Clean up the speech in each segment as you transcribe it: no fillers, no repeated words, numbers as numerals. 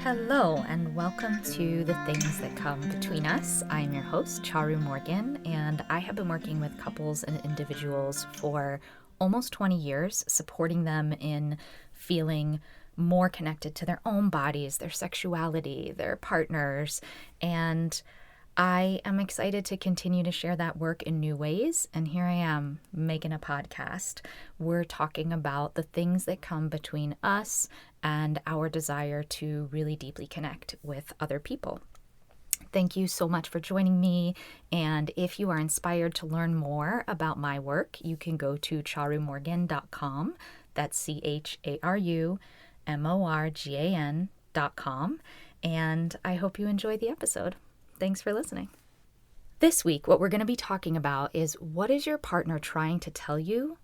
Hello, and welcome to The Things That Come Between Us. I am your host, Charu Morgan, and I have been working with couples and individuals for almost 20 years, supporting them in feeling more connected to their own bodies, their sexuality, their partners, and I am excited to continue to share that work in new ways. And here I am making a podcast. We're talking about the things that come between us and our desire to really deeply connect with other people. Thank you so much for joining me. And if you are inspired to learn more about my work, you can go to charumorgan.com. That's CHARUMORGAN.com. And I hope you enjoy the episode. Thanks for listening. This week, what we're going to be talking about is what is your partner trying to tell you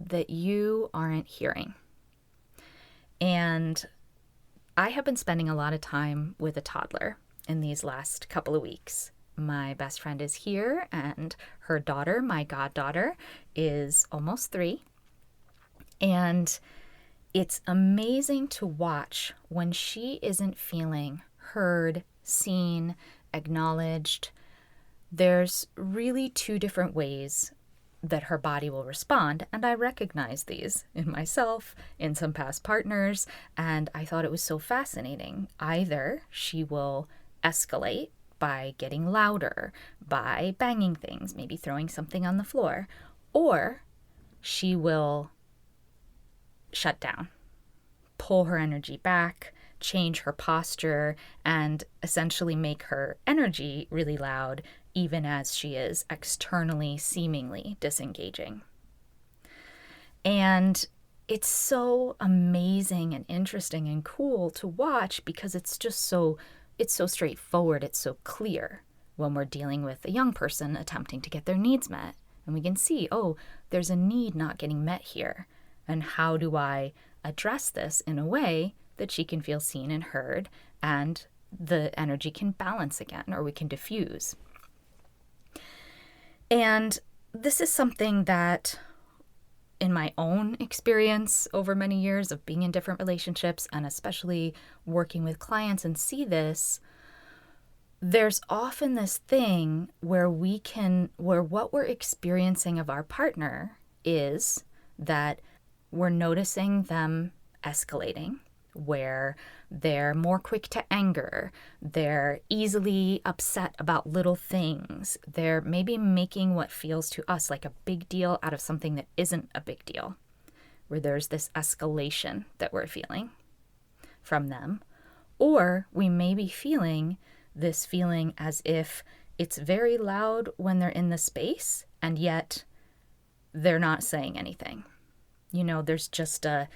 that you aren't hearing? And I have been spending a lot of time with a toddler in these last couple of weeks. My best friend is here, and her daughter, my goddaughter, is almost 3. And it's amazing to watch when she isn't feeling heard, seen, acknowledged. There's really 2 different ways that her body will respond, and I recognize these in myself, in some past partners, and I thought it was so fascinating. Either she will escalate by getting louder, by banging things, maybe throwing something on the floor, or she will shut down, pull her energy back, change her posture, and essentially make her energy really loud, even as she is externally seemingly disengaging. And it's so amazing and interesting and cool to watch because it's so straightforward, it's so clear when we're dealing with a young person attempting to get their needs met. And we can see, oh, there's a need not getting met here. And how do I address this in a way that she can feel seen and heard, and the energy can balance again, or we can diffuse. And this is something that, in my own experience over many years of being in different relationships, and especially working with clients and see this, there's often this thing where what we're experiencing of our partner is that we're noticing them escalating, where they're more quick to anger, they're easily upset about little things, they're maybe making what feels to us like a big deal out of something that isn't a big deal, where there's this escalation that we're feeling from them. Or we may be feeling this feeling as if it's very loud when they're in the space, and yet they're not saying anything. You know, there's just a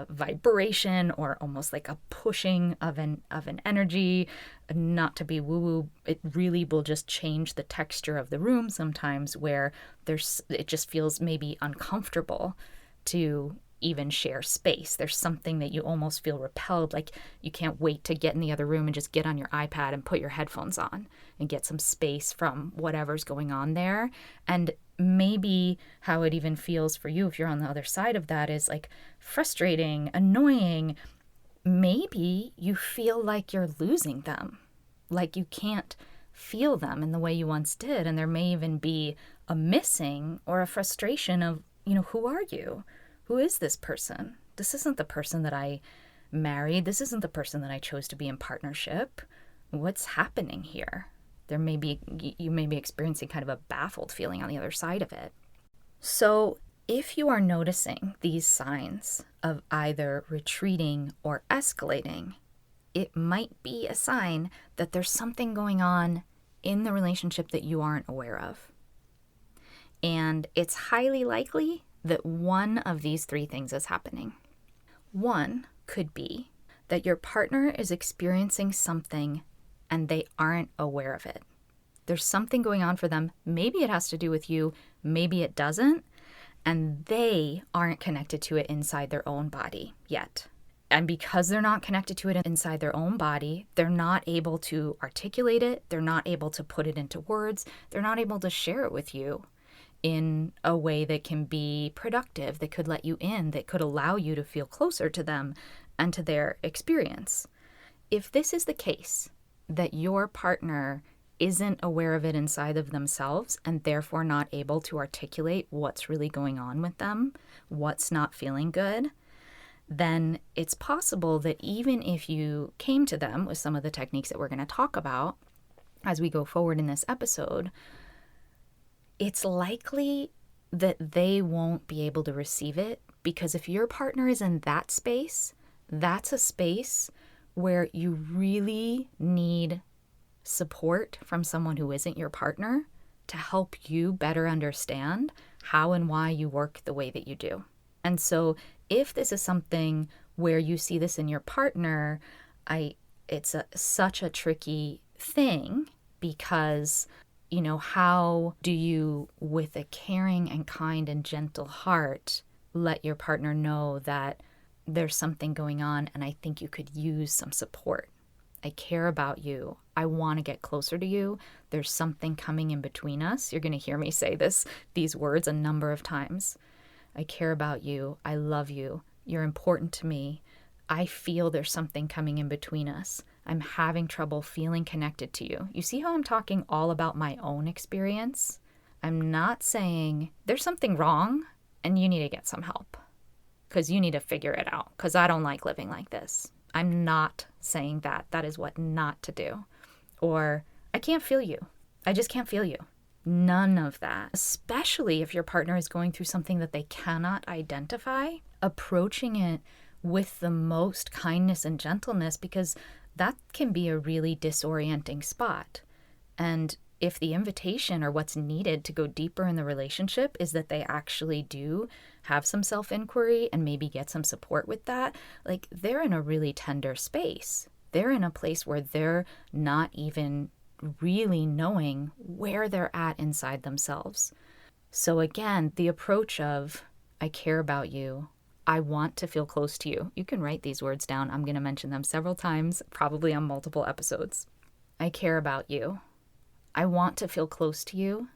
vibration, or almost like a pushing of an energy. Not to be woo-woo, it really will just change the texture of the room sometimes, where it just feels maybe uncomfortable to even share space. There's something that you almost feel repelled, like you can't wait to get in the other room and just get on your iPad and put your headphones on and get some space from whatever's going on there. And maybe how it even feels for you if you're on the other side of that is like frustrating, annoying. Maybe you feel like you're losing them, like you can't feel them in the way you once did. And there may even be a missing or a frustration of, who are you? Who is this person? This isn't the person that I married. This isn't the person that I chose to be in partnership. What's happening here? You may be experiencing kind of a baffled feeling on the other side of it. So if you are noticing these signs of either retreating or escalating, it might be a sign that there's something going on in the relationship that you aren't aware of. And it's highly likely that one of these 3 things is happening. One could be that your partner is experiencing something and they aren't aware of it. There's something going on for them. Maybe it has to do with you, maybe it doesn't, and they aren't connected to it inside their own body yet. And because they're not connected to it inside their own body, they're not able to articulate it, they're not able to put it into words, they're not able to share it with you in a way that can be productive, that could let you in, that could allow you to feel closer to them and to their experience. If this is the case, that your partner isn't aware of it inside of themselves and therefore not able to articulate what's really going on with them, what's not feeling good, then it's possible that even if you came to them with some of the techniques that we're going to talk about as we go forward in this episode, it's likely that they won't be able to receive it, because if your partner is in that space, that's a space where you really need support from someone who isn't your partner to help you better understand how and why you work the way that you do. And so if this is something where you see this in your partner, it's such a tricky thing, because, how do you, with a caring and kind and gentle heart, let your partner know that there's something going on and I think you could use some support? I care about you. I want to get closer to you. There's something coming in between us. You're going to hear me say these words a number of times. I care about you. I love you. You're important to me. I feel there's something coming in between us. I'm having trouble feeling connected to you. You see how I'm talking all about my own experience? I'm not saying there's something wrong and you need to get some help because you need to figure it out because I don't like living like this. I'm not saying that. That is what not to do. Or I can't feel you. I just can't feel you. None of that. Especially if your partner is going through something that they cannot identify, approaching it with the most kindness and gentleness, because that can be a really disorienting spot. And if the invitation or what's needed to go deeper in the relationship is that they actually do have some self-inquiry and maybe get some support with that, like they're in a really tender space. They're in a place where they're not even really knowing where they're at inside themselves. So again, the approach of, I care about you. I want to feel close to you. You can write these words down. I'm going to mention them several times, probably on multiple episodes. I care about you. I want to feel close to you.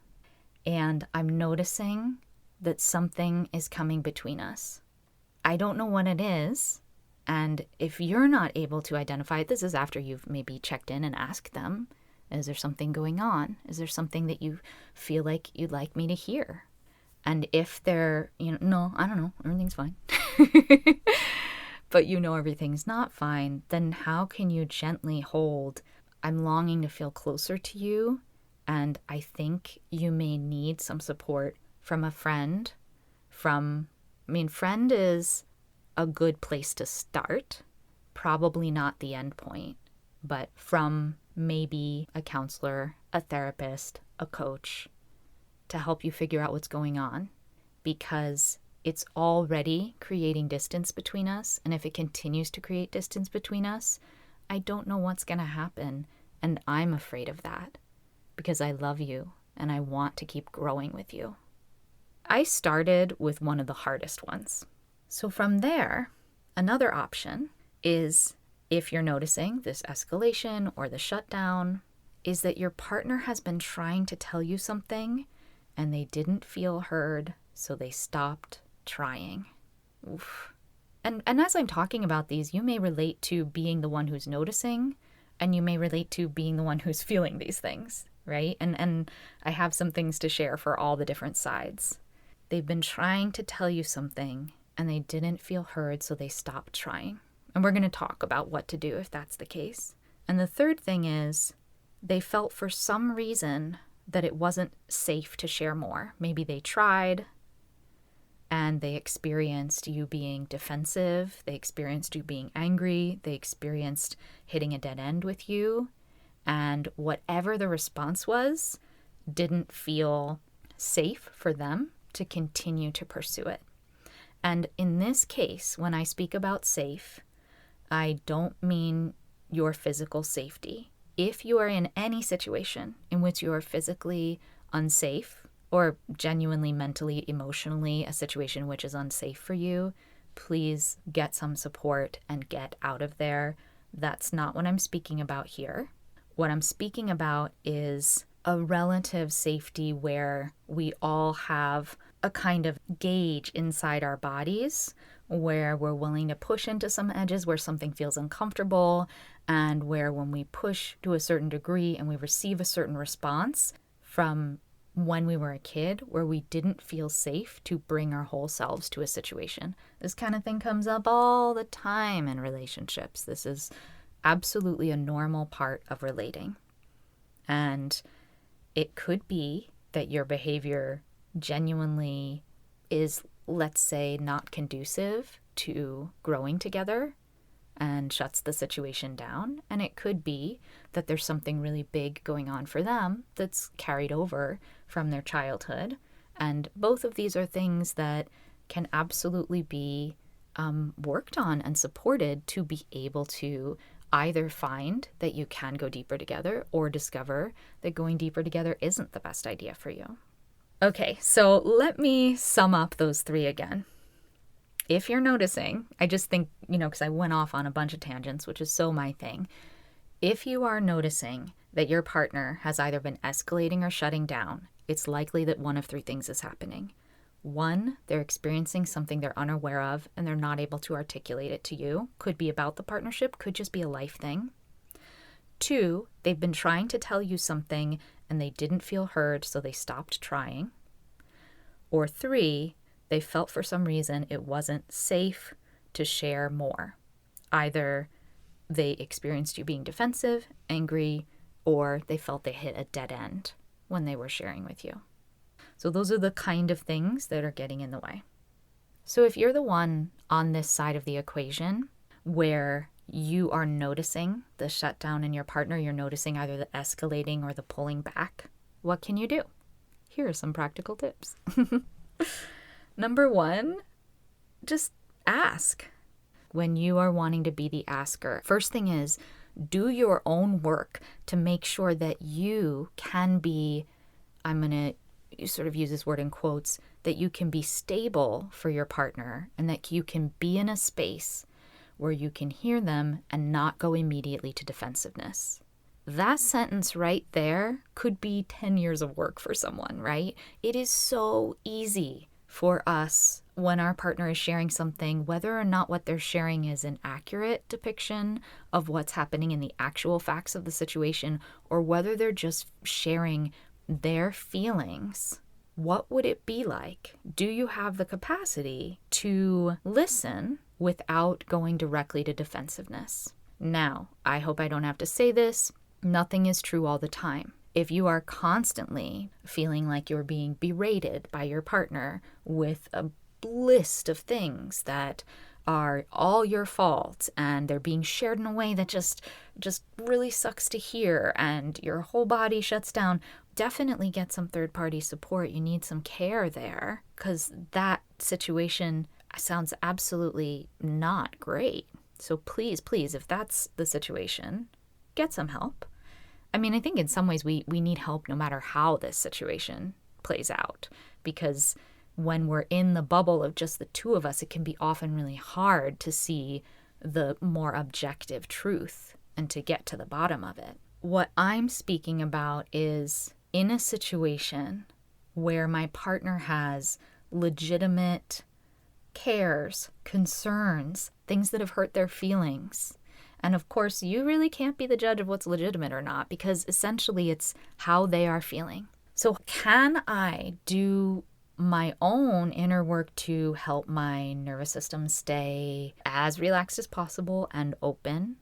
And I'm noticing that something is coming between us. I don't know what it is. And if you're not able to identify it, this is after you've maybe checked in and asked them, is there something going on? Is there something that you feel like you'd like me to hear? And if they're, no, I don't know, everything's fine. But everything's not fine, then how can you gently hold, I'm longing to feel closer to you, and I think you may need some support from a friend. Friend is a good place to start, probably not the end point, but from maybe a counselor, a therapist, a coach, to help you figure out what's going on, because it's already creating distance between us. And if it continues to create distance between us, I don't know what's going to happen. And I'm afraid of that because I love you and I want to keep growing with you. I started with one of the hardest ones. So from there, another option is, if you're noticing this escalation or the shutdown, is that your partner has been trying to tell you something and they didn't feel heard, so they stopped trying. Oof. And as I'm talking about these, you may relate to being the one who's noticing, and you may relate to being the one who's feeling these things, right? And I have some things to share for all the different sides. They've been trying to tell you something, and they didn't feel heard, so they stopped trying. And we're going to talk about what to do if that's the case. And the third thing is, they felt for some reason that it wasn't safe to share more. Maybe they tried and they experienced you being defensive. They experienced you being angry. They experienced hitting a dead end with you. And whatever the response was, didn't feel safe for them to continue to pursue it. And in this case, when I speak about safe, I don't mean your physical safety. If you are in any situation in which you are physically unsafe or genuinely mentally, emotionally, a situation which is unsafe for you, please get some support and get out of there. That's not what I'm speaking about here. What I'm speaking about is a relative safety where we all have a kind of gauge inside our bodies where we're willing to push into some edges where something feels uncomfortable, and where when we push to a certain degree and we receive a certain response from when we were a kid where we didn't feel safe to bring our whole selves to a situation. This kind of thing comes up all the time in relationships. This is absolutely a normal part of relating. And it could be that your behavior genuinely is, let's say, not conducive to growing together and shuts the situation down. And it could be that there's something really big going on for them that's carried over from their childhood. And both of these are things that can absolutely be worked on and supported to be able to either find that you can go deeper together or discover that going deeper together isn't the best idea for you. Okay, so let me sum up those three again. If you're noticing, I just think, because I went off on a bunch of tangents, which is so my thing. If you are noticing that your partner has either been escalating or shutting down, it's likely that one of three things is happening. One, they're experiencing something they're unaware of and they're not able to articulate it to you. Could be about the partnership, could just be a life thing. Two, they've been trying to tell you something and they didn't feel heard, so they stopped trying. Or three, they felt for some reason it wasn't safe to share more. Either they experienced you being defensive, angry, or they felt they hit a dead end when they were sharing with you. So those are the kind of things that are getting in the way. So if you're the one on this side of the equation where you are noticing the shutdown in your partner, you're noticing either the escalating or the pulling back, what can you do? Here are some practical tips. Number one, just ask. When you are wanting to be the asker, first thing is do your own work to make sure that you can be, I'm going to sort of use this word in quotes, that you can be stable for your partner and that you can be in a space where you can hear them and not go immediately to defensiveness. That sentence right there could be 10 years of work for someone, right? It is so easy for us when our partner is sharing something, whether or not what they're sharing is an accurate depiction of what's happening in the actual facts of the situation, or whether they're just sharing their feelings. What would it be like? Do you have the capacity to listen without going directly to defensiveness? Now, I hope I don't have to say this. Nothing is true all the time. If you are constantly feeling like you're being berated by your partner with a list of things that are all your fault and they're being shared in a way that just really sucks to hear and your whole body shuts down, definitely get some third-party support. You need some care there because that situation sounds absolutely not great. So please, if that's the situation, get some help. I mean, I think in some ways we need help no matter how this situation plays out, because when we're in the bubble of just the two of us, it can be often really hard to see the more objective truth and to get to the bottom of it. What I'm speaking about is in a situation where my partner has legitimate cares, concerns, things that have hurt their feelings. And of course, you really can't be the judge of what's legitimate or not, because essentially it's how they are feeling. So can I do my own inner work to help my nervous system stay as relaxed as possible and open?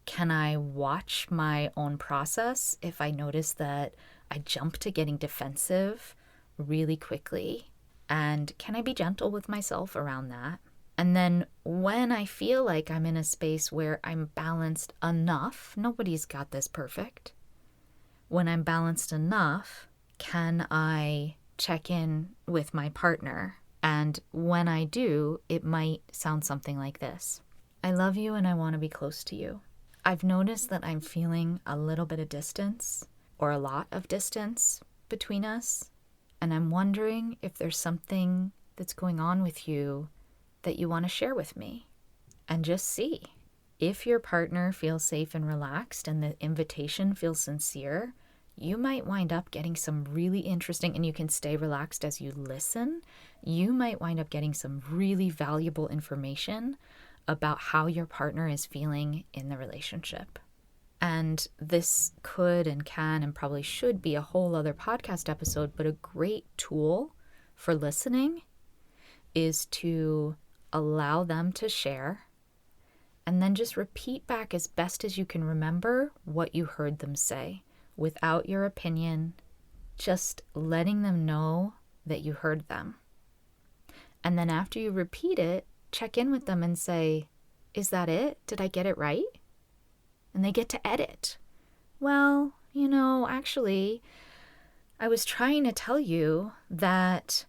Can I watch my own process if I notice that I jump to getting defensive really quickly? And can I be gentle with myself around that? And then when I feel like I'm in a space where I'm balanced enough, nobody's got this perfect. When I'm balanced enough, can I check in with my partner? And when I do, it might sound something like this. I love you and I want to be close to you. I've noticed that I'm feeling a little bit of distance or a lot of distance between us. And I'm wondering if there's something that's going on with you that you want to share with me. And just see. If your partner feels safe and relaxed and the invitation feels sincere, you might wind up getting some really interesting, and you can stay relaxed as you listen, you might wind up getting some really valuable information about how your partner is feeling in the relationship. And this could and can and probably should be a whole other podcast episode, but a great tool for listening is to allow them to share and then just repeat back as best as you can remember what you heard them say without your opinion, just letting them know that you heard them. And then after you repeat it, check in with them and say, is that it? Did I get it right? And they get to edit. Well, actually, I was trying to tell you that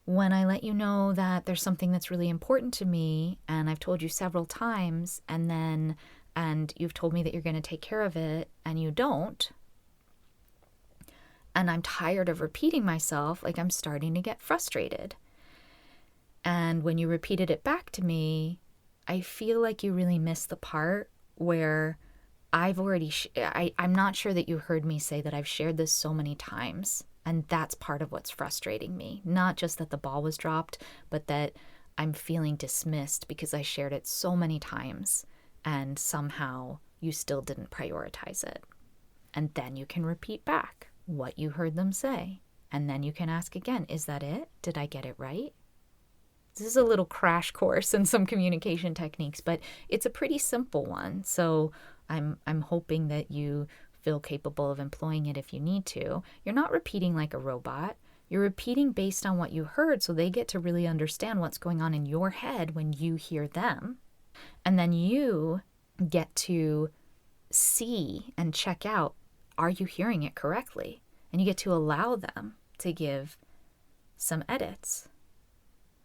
when I let you know that there's something that's really important to me, and I've told you several times, and you've told me that you're going to take care of it, and you don't, and I'm tired of repeating myself, like I'm starting to get frustrated. And when you repeated it back to me, I feel like you really missed the part where I'm not sure that you heard me say that I've shared this so many times. And that's part of what's frustrating me. Not just that the ball was dropped, but that I'm feeling dismissed because I shared it so many times and somehow you still didn't prioritize it. And then you can repeat back what you heard them say. And then you can ask again, is that it? Did I get it right? This is a little crash course in some communication techniques, but it's a pretty simple one. So I'm hoping that you feel capable of employing it if you need to. You're not repeating like a robot. You're repeating based on what you heard, so they get to really understand what's going on in your head when you hear them. And then you get to see and check out, are you hearing it correctly? And you get to allow them to give some edits.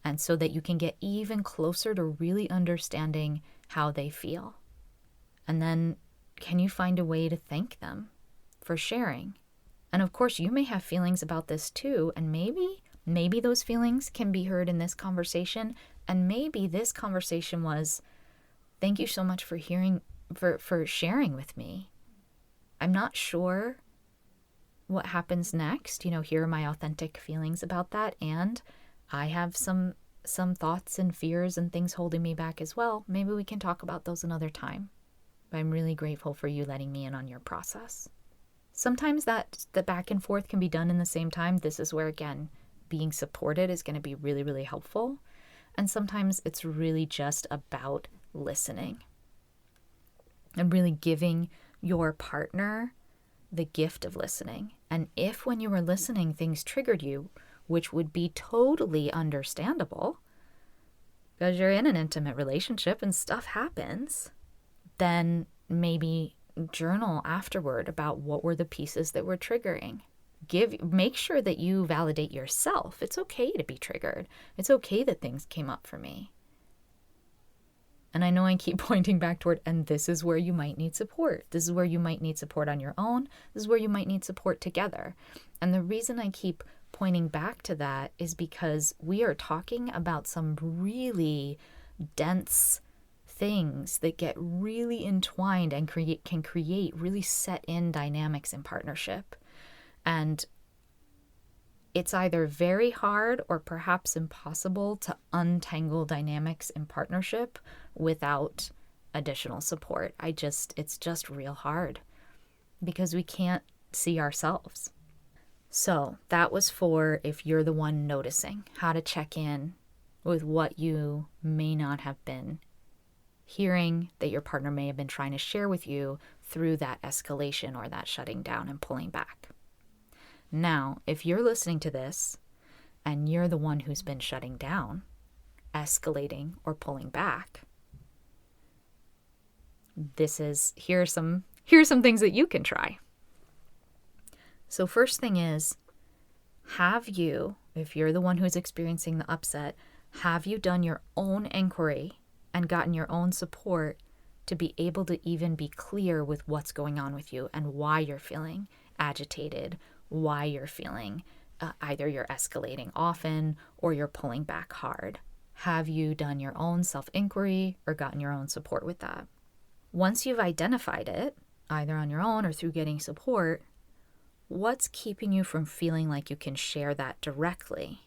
And so that you can get even closer to really understanding how they feel. And then can you find a way to thank them for sharing? And of course, you may have feelings about this too. And maybe those feelings can be heard in this conversation. And maybe this conversation was, thank you so much for sharing with me. I'm not sure what happens next. Here are my authentic feelings about that. And I have some thoughts and fears and things holding me back as well. Maybe we can talk about those another time. But I'm really grateful for you letting me in on your process. Sometimes the back and forth can be done in the same time. This is where, again, being supported is going to be really, really helpful. And sometimes it's really just about listening and really giving your partner the gift of listening. And if when you were listening, things triggered you, which would be totally understandable because you're in an intimate relationship and stuff happens, then maybe journal afterward about what were the pieces that were triggering. Make sure that you validate yourself. It's okay to be triggered. It's okay that things came up for me. And I know I keep pointing back toward, and this is where you might need support. This is where you might need support on your own. This is where you might need support together. And the reason I keep pointing back to that is because we are talking about some really dense things that get really entwined and can create really set in dynamics in partnership. And it's either very hard or perhaps impossible to untangle dynamics in partnership without additional support. It's just real hard because we can't see ourselves. So that was for if you're the one noticing how to check in with what you may not have been hearing that your partner may have been trying to share with you through that escalation or that shutting down and pulling back. Now, if you're listening to this and you're the one who's been shutting down, escalating, or pulling back, here are some things that you can try. So first thing is, if you're the one who's experiencing the upset, have you done your own inquiry and gotten your own support to be able to even be clear with what's going on with you and why you're feeling agitated, why you're feeling either you're escalating often or you're pulling back hard? Have you done your own self-inquiry or gotten your own support with that? Once you've identified it, either on your own or through getting support, What's keeping you from feeling like you can share that directly?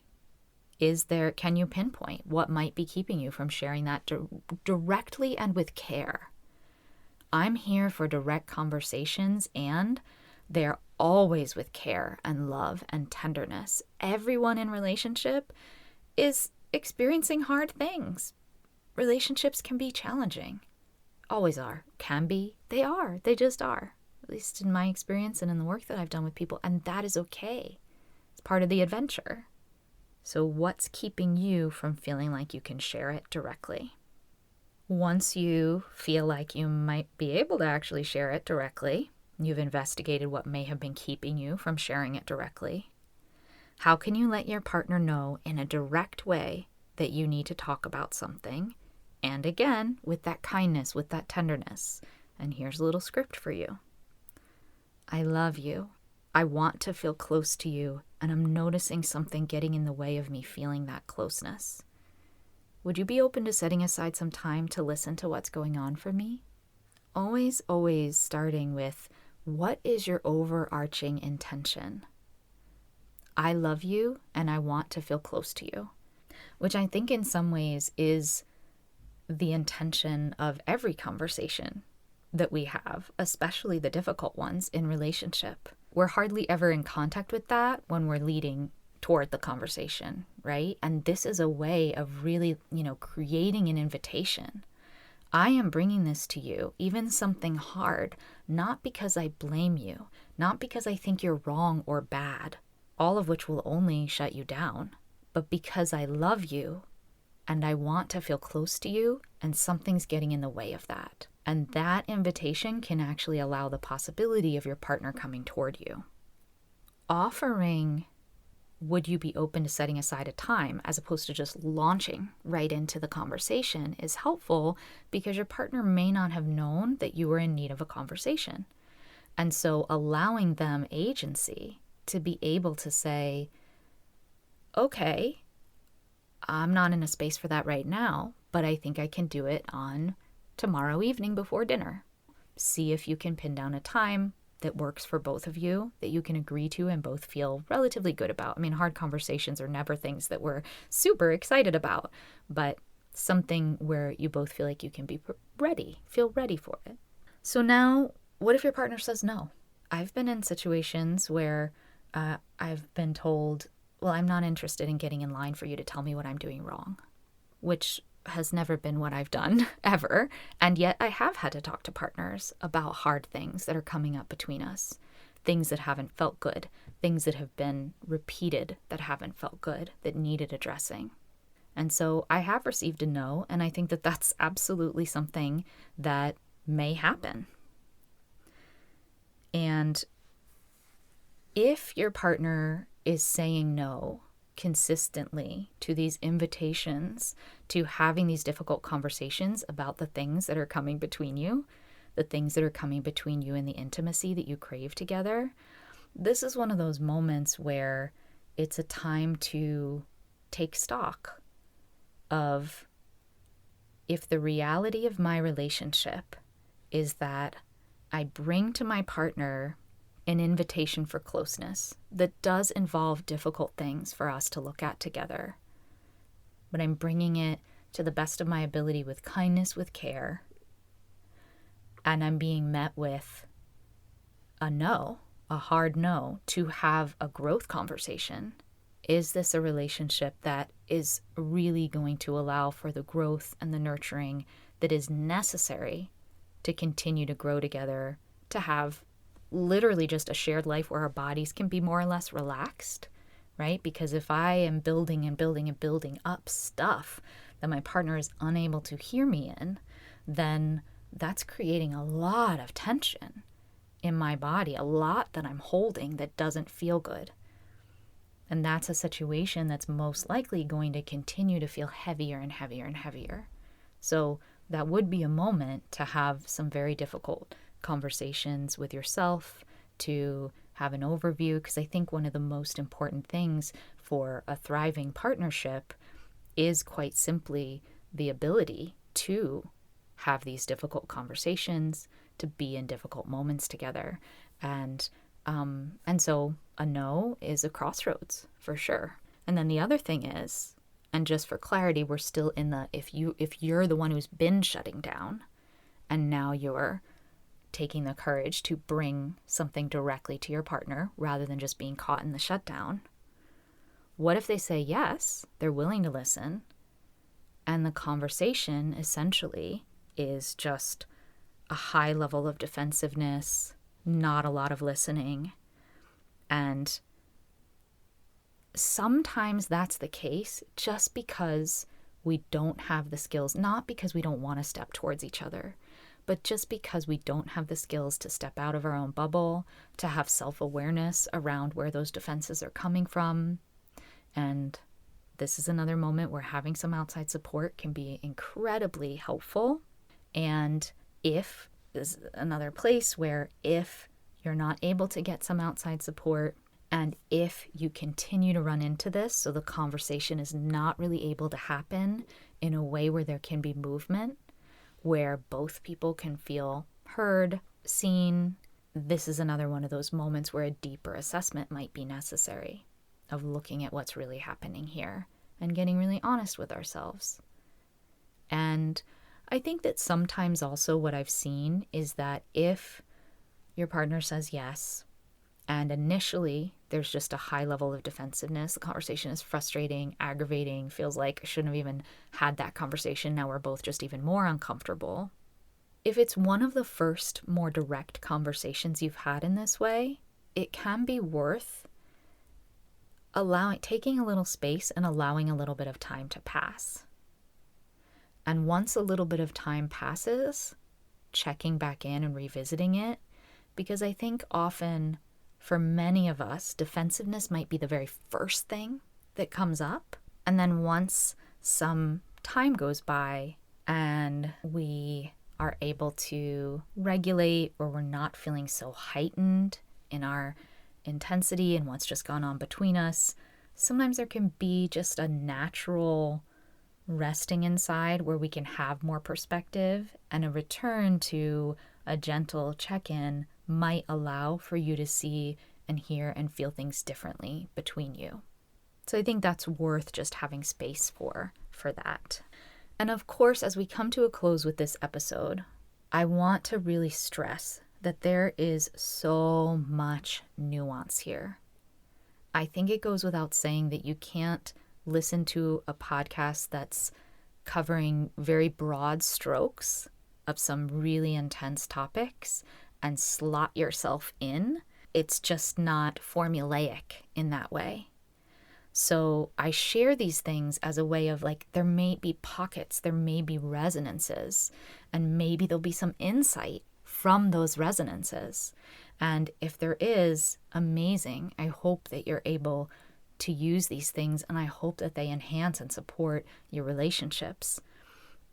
Can you pinpoint what might be keeping you from sharing that directly and with care? I'm here for direct conversations, and they're always with care and love and tenderness. Everyone in relationship is experiencing hard things. Relationships can be challenging. Always are. Can be. They are. They just are. At least in my experience and in the work that I've done with people. And that is okay. It's part of the adventure. So what's keeping you from feeling like you can share it directly? Once you feel like you might be able to actually share it directly, you've investigated what may have been keeping you from sharing it directly. How can you let your partner know in a direct way that you need to talk about something? And again, with that kindness, with that tenderness. And here's a little script for you. I love you. I want to feel close to you, and I'm noticing something getting in the way of me feeling that closeness. Would you be open to setting aside some time to listen to what's going on for me? Always, always starting with, what is your overarching intention? I love you, and I want to feel close to you, which I think in some ways is the intention of every conversation that we have, especially the difficult ones in relationship. We're hardly ever in contact with that when we're leading toward the conversation, right? And this is a way of really, creating an invitation. I am bringing this to you, even something hard, not because I blame you, not because I think you're wrong or bad, all of which will only shut you down, but because I love you and I want to feel close to you, and something's getting in the way of that. And that invitation can actually allow the possibility of your partner coming toward you. Offering, would you be open to setting aside a time, as opposed to just launching right into the conversation, is helpful because your partner may not have known that you were in need of a conversation. And so allowing them agency to be able to say, okay, I'm not in a space for that right now, but I think I can do it on tomorrow evening before dinner. See if you can pin down a time that works for both of you, that you can agree to and both feel relatively good about. I mean, hard conversations are never things that we're super excited about, but something where you both feel like you can be ready, feel ready for it. So now, what if your partner says no? I've been in situations where I've been told, well, I'm not interested in getting in line for you to tell me what I'm doing wrong, which has never been what I've done ever. And yet I have had to talk to partners about hard things that are coming up between us, things that haven't felt good, things that have been repeated that haven't felt good, that needed addressing. And so I have received a no, and I think that that's absolutely something that may happen. And if your partner is saying no consistently to these invitations to having these difficult conversations about the things that are coming between you, the things that are coming between you and the intimacy that you crave together, this is one of those moments where it's a time to take stock of, if the reality of my relationship is that I bring to my partner an invitation for closeness that does involve difficult things for us to look at together, but I'm bringing it to the best of my ability with kindness, with care, and I'm being met with a no, a hard no, to have a growth conversation. Is this a relationship that is really going to allow for the growth and the nurturing that is necessary to continue to grow together, to have literally just a shared life where our bodies can be more or less relaxed, right? Because if I am building and building and building up stuff that my partner is unable to hear me in, then that's creating a lot of tension in my body, a lot that I'm holding that doesn't feel good. And that's a situation that's most likely going to continue to feel heavier and heavier and heavier. So that would be a moment to have some very difficult conversations with yourself, to have an overview, because I think one of the most important things for a thriving partnership is quite simply the ability to have these difficult conversations, to be in difficult moments together. And And so a no is a crossroads for sure. And then the other thing is, and just for clarity, we're still in the if you're the one who's been shutting down and now you're taking the courage to bring something directly to your partner rather than just being caught in the shutdown. What if they say yes, they're willing to listen, and the conversation essentially is just a high level of defensiveness, not a lot of listening, and sometimes that's the case just because we don't have the skills, not because we don't want to step towards each other, but just because we don't have the skills to step out of our own bubble, to have self-awareness around where those defenses are coming from. And this is another moment where having some outside support can be incredibly helpful. And if this is another place where if you're not able to get some outside support, and if you continue to run into this, so the conversation is not really able to happen in a way where there can be movement, where both people can feel heard, seen, this is another one of those moments where a deeper assessment might be necessary of looking at what's really happening here and getting really honest with ourselves. And I think that sometimes also what I've seen is that if your partner says yes, and initially there's just a high level of defensiveness, the conversation is frustrating, aggravating, feels like I shouldn't have even had that conversation, now we're both just even more uncomfortable. If it's one of the first more direct conversations you've had in this way, it can be worth taking a little space and allowing a little bit of time to pass. And once a little bit of time passes, checking back in and revisiting it, because I think often for many of us, defensiveness might be the very first thing that comes up. And then once some time goes by and we are able to regulate, or we're not feeling so heightened in our intensity and what's just gone on between us, sometimes there can be just a natural resting inside where we can have more perspective, and a return to a gentle check-in might allow for you to see and hear and feel things differently between you. So I think that's worth just having space for that. And of course, as we come to a close with this episode, I want to really stress that there is so much nuance here. I think it goes without saying that you can't listen to a podcast that's covering very broad strokes of some really intense topics and slot yourself in. It's just not formulaic in that way. So I share these things as a way of there may be pockets, there may be resonances, and maybe there'll be some insight from those resonances. And if there is, amazing. I hope that you're able to use these things, and I hope that they enhance and support your relationships.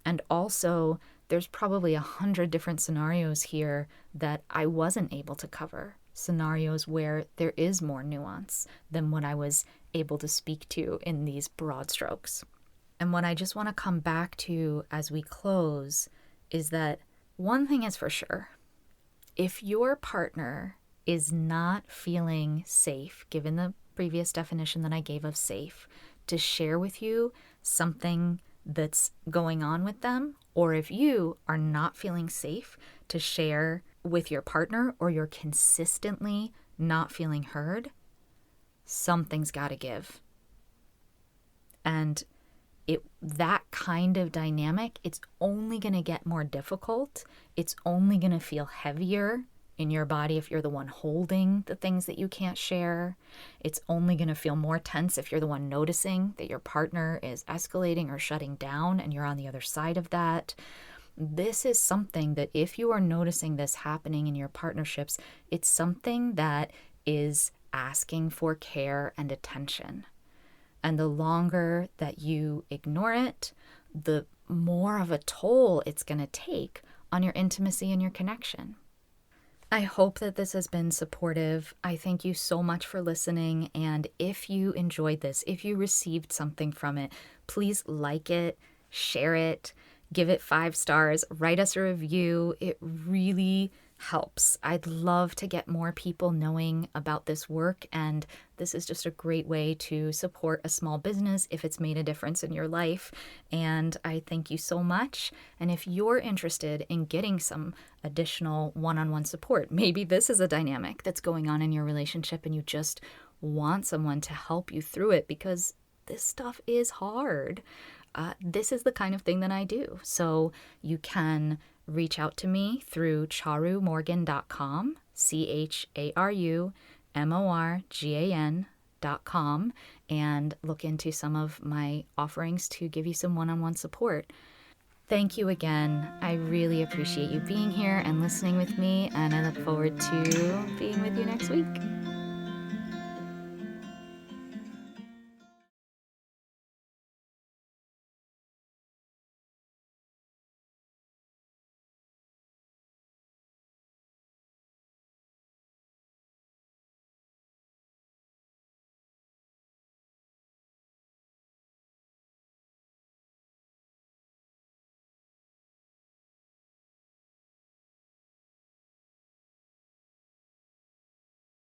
And also, there's probably 100 different scenarios here that I wasn't able to cover. Scenarios where there is more nuance than what I was able to speak to in these broad strokes. And what I just want to come back to as we close is that one thing is for sure. If your partner is not feeling safe, given the previous definition that I gave of safe, to share with you something that's going on with them, or if you are not feeling safe to share with your partner, or you're consistently not feeling heard, something's got to give. And that kind of dynamic, it's only going to get more difficult. It's only going to feel heavier in your body if you're the one holding the things that you can't share. It's only going to feel more tense if you're the one noticing that your partner is escalating or shutting down and you're on the other side of that. This is something that if you are noticing this happening in your partnerships, it's something that is asking for care and attention. And the longer that you ignore it, the more of a toll it's going to take on your intimacy and your connection. I hope that this has been supportive. I thank you so much for listening. And if you enjoyed this, if you received something from it, please like it, share it, give it 5 stars, write us a review. It really helps. I'd love to get more people knowing about this work, and this is just a great way to support a small business if it's made a difference in your life. And I thank you so much. And if you're interested in getting some additional one-on-one support, maybe this is a dynamic that's going on in your relationship and you just want someone to help you through it because this stuff is hard. This is the kind of thing that I do. So you can reach out to me through charumorgan.com, CHARUMORGAN.com, and look into some of my offerings to give you some one-on-one support. Thank you again. I really appreciate you being here and listening with me, and I look forward to being with you next week.